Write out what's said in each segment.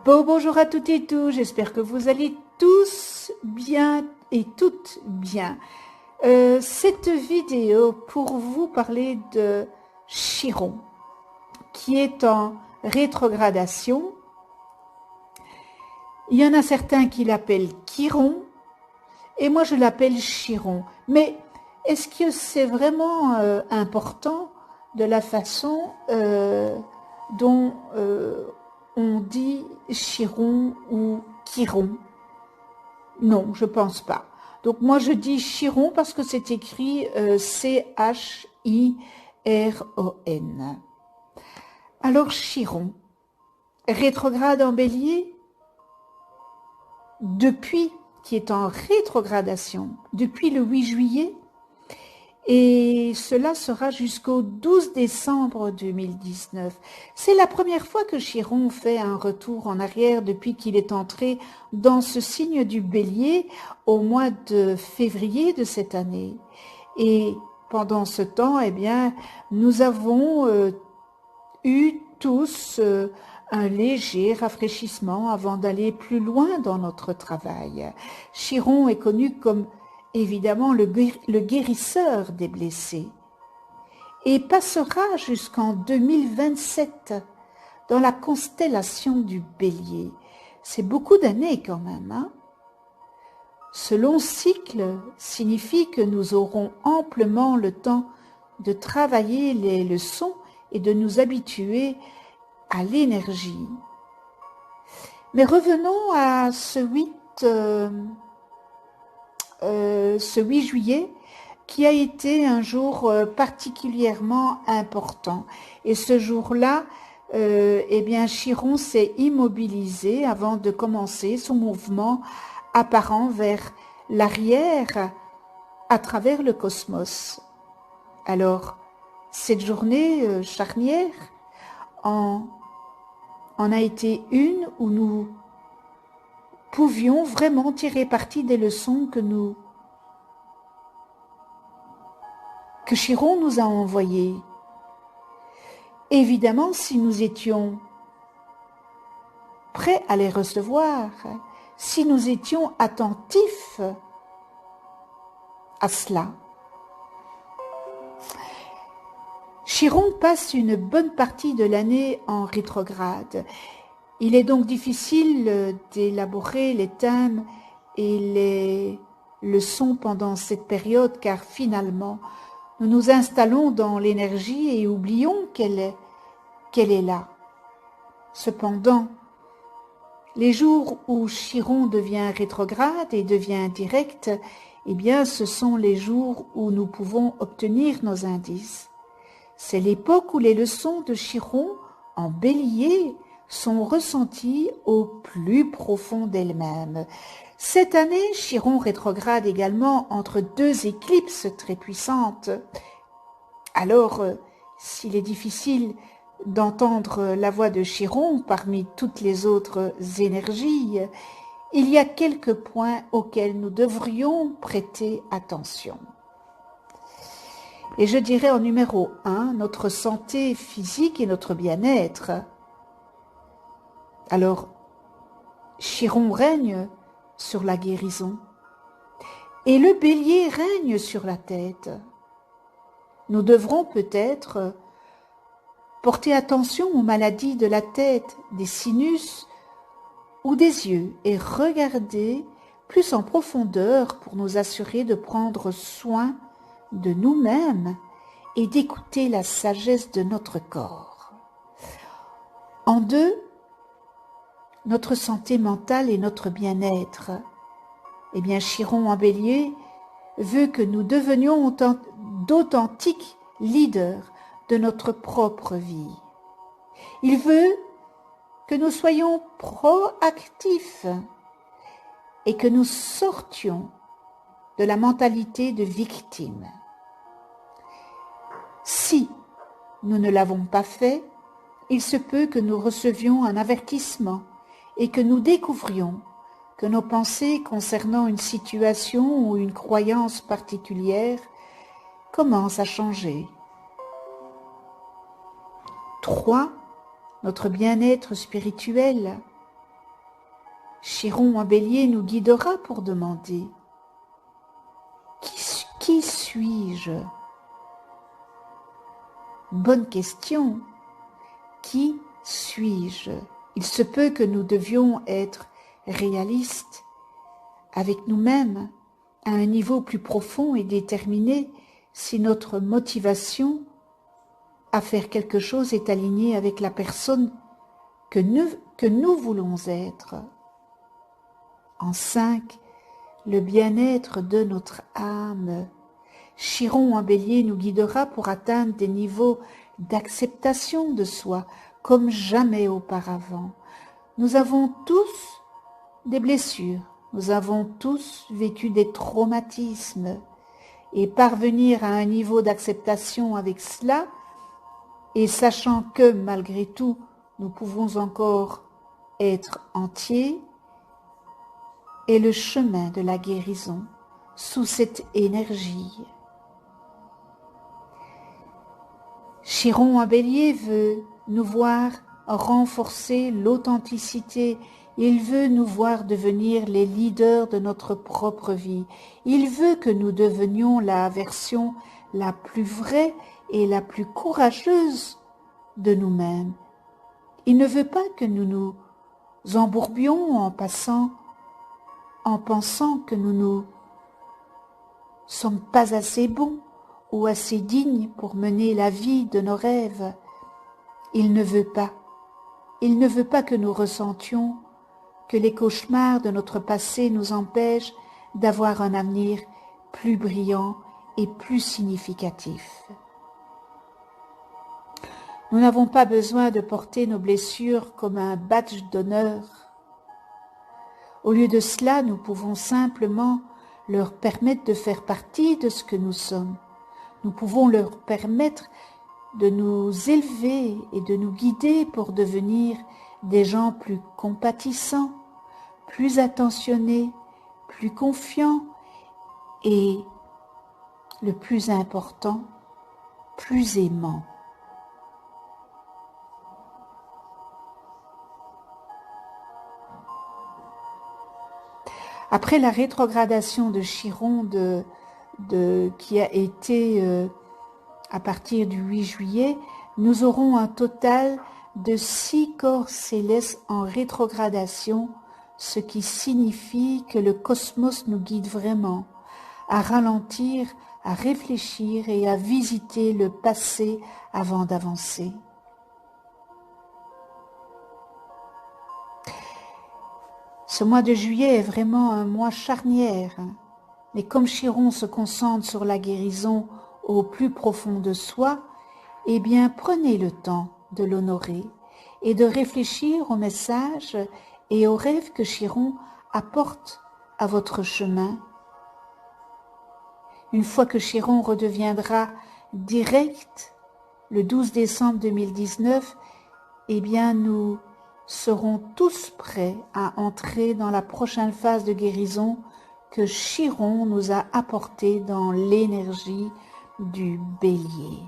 Bonjour à toutes et tous, j'espère que vous allez tous bien et toutes bien. Cette vidéo pour vous parler de Chiron, qui est en rétrogradation. Il y en a certains qui l'appellent Chiron, et moi je l'appelle Chiron. Mais est-ce que c'est vraiment important de la façon dont on dit Chiron ou Chiron? Non, je pense pas. Donc moi je dis Chiron parce que c'est écrit C-H-I-R-O-N. Alors Chiron, rétrograde en Bélier, qui est en rétrogradation depuis le 8 juillet, et cela sera jusqu'au 12 décembre 2019. C'est la première fois que Chiron fait un retour en arrière depuis qu'il est entré dans ce signe du Bélier au mois de février de cette année. Et pendant ce temps, eh bien, nous avons eu tous un léger rafraîchissement avant d'aller plus loin dans notre travail. Chiron est connu comme évidemment le guérisseur des blessés et passera jusqu'en 2027 dans la constellation du Bélier. C'est beaucoup d'années quand même, hein? Ce long cycle signifie que nous aurons amplement le temps de travailler les leçons et de nous habituer à l'énergie. Mais revenons à ce 8 juillet qui a été un jour particulièrement important. Et ce jour-là, eh bien, Chiron s'est immobilisé avant de commencer son mouvement apparent vers l'arrière à travers le cosmos. Alors, cette journée charnière en a été une où nous pouvions vraiment tirer parti des leçons que Chiron nous a envoyées. Évidemment, si nous étions prêts à les recevoir, si nous étions attentifs à cela. Chiron passe une bonne partie de l'année en rétrograde. Il est donc difficile d'élaborer les thèmes et les leçons pendant cette période car finalement, nous nous installons dans l'énergie et oublions qu'elle est là. Cependant, les jours où Chiron devient rétrograde et devient direct, eh bien, ce sont les jours où nous pouvons obtenir nos indices. C'est l'époque où les leçons de Chiron en Bélier sont ressenties au plus profond d'elles-mêmes. Cette année, Chiron rétrograde également entre deux éclipses très puissantes. Alors, s'il est difficile d'entendre la voix de Chiron parmi toutes les autres énergies, il y a quelques points auxquels nous devrions prêter attention. Et je dirais en numéro 1, notre santé physique et notre bien-être. Alors, Chiron règne sur la guérison et le Bélier règne sur la tête. Nous devrons peut-être porter attention aux maladies de la tête, des sinus ou des yeux et regarder plus en profondeur pour nous assurer de prendre soin de nous-mêmes et d'écouter la sagesse de notre corps. En 2, notre santé mentale et notre bien-être. Eh bien, Chiron en Bélier veut que nous devenions d'authentiques leaders de notre propre vie. Il veut que nous soyons proactifs et que nous sortions de la mentalité de victime. Si nous ne l'avons pas fait, il se peut que nous recevions un avertissement et que nous découvrions que nos pensées concernant une situation ou une croyance particulière commencent à changer. 3. Notre bien-être spirituel. Chiron en bélier nous guidera pour demander qui suis-je? Bonne question. Qui suis-je? Il se peut que nous devions être réalistes avec nous-mêmes à un niveau plus profond et déterminé si notre motivation à faire quelque chose est alignée avec la personne que nous voulons être. En 5, le bien-être de notre âme. Chiron en bélier nous guidera pour atteindre des niveaux d'acceptation de soi comme jamais auparavant. Nous avons tous des blessures, nous avons tous vécu des traumatismes et parvenir à un niveau d'acceptation avec cela et sachant que malgré tout nous pouvons encore être entiers est le chemin de la guérison sous cette énergie. Chiron en bélier veut nous voir renforcer l'authenticité. Il veut nous voir devenir les leaders de notre propre vie. Il veut que nous devenions la version la plus vraie et la plus courageuse de nous-mêmes. Il ne veut pas que nous nous embourbions en pensant que nous ne sommes pas assez bons ou assez dignes pour mener la vie de nos rêves. Il ne veut pas que nous ressentions que les cauchemars de notre passé nous empêchent d'avoir un avenir plus brillant et plus significatif. Nous n'avons pas besoin de porter nos blessures comme un badge d'honneur. Au lieu de cela, nous pouvons simplement leur permettre de faire partie de ce que nous sommes. Nous pouvons leur permettre de nous élever et de nous guider pour devenir des gens plus compatissants, plus attentionnés, plus confiants et, le plus important, plus aimants. Après la rétrogradation de Chiron qui a été à partir du 8 juillet, nous aurons un total de 6 corps célestes en rétrogradation, ce qui signifie que le cosmos nous guide vraiment à ralentir, à réfléchir et à visiter le passé avant d'avancer. Ce mois de juillet est vraiment un mois charnière, mais comme Chiron se concentre sur la guérison au plus profond de soi, eh bien prenez le temps de l'honorer et de réfléchir aux messages et aux rêves que Chiron apporte à votre chemin. Une fois que Chiron redeviendra direct le 12 décembre 2019, eh bien nous serons tous prêts à entrer dans la prochaine phase de guérison que Chiron nous a apportée dans l'énergie du Bélier.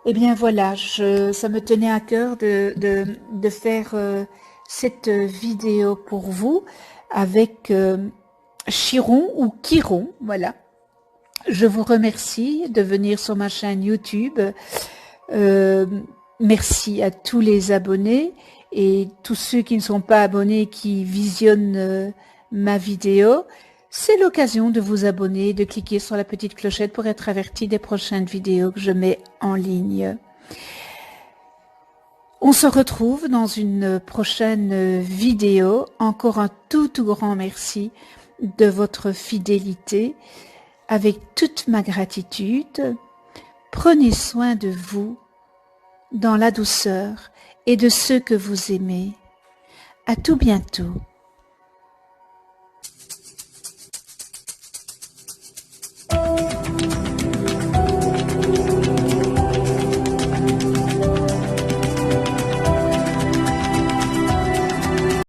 Eh bien voilà, ça me tenait à cœur de faire cette vidéo pour vous avec Chiron ou Chiron, voilà. Je vous remercie de venir sur ma chaîne YouTube. Merci à tous les abonnés et tous ceux qui ne sont pas abonnés qui visionnent ma vidéo. C'est l'occasion de vous abonner, de cliquer sur la petite clochette pour être averti des prochaines vidéos que je mets en ligne. On se retrouve dans une prochaine vidéo. Encore un tout grand merci de votre fidélité. Avec toute ma gratitude, prenez soin de vous dans la douceur et de ceux que vous aimez. À tout bientôt.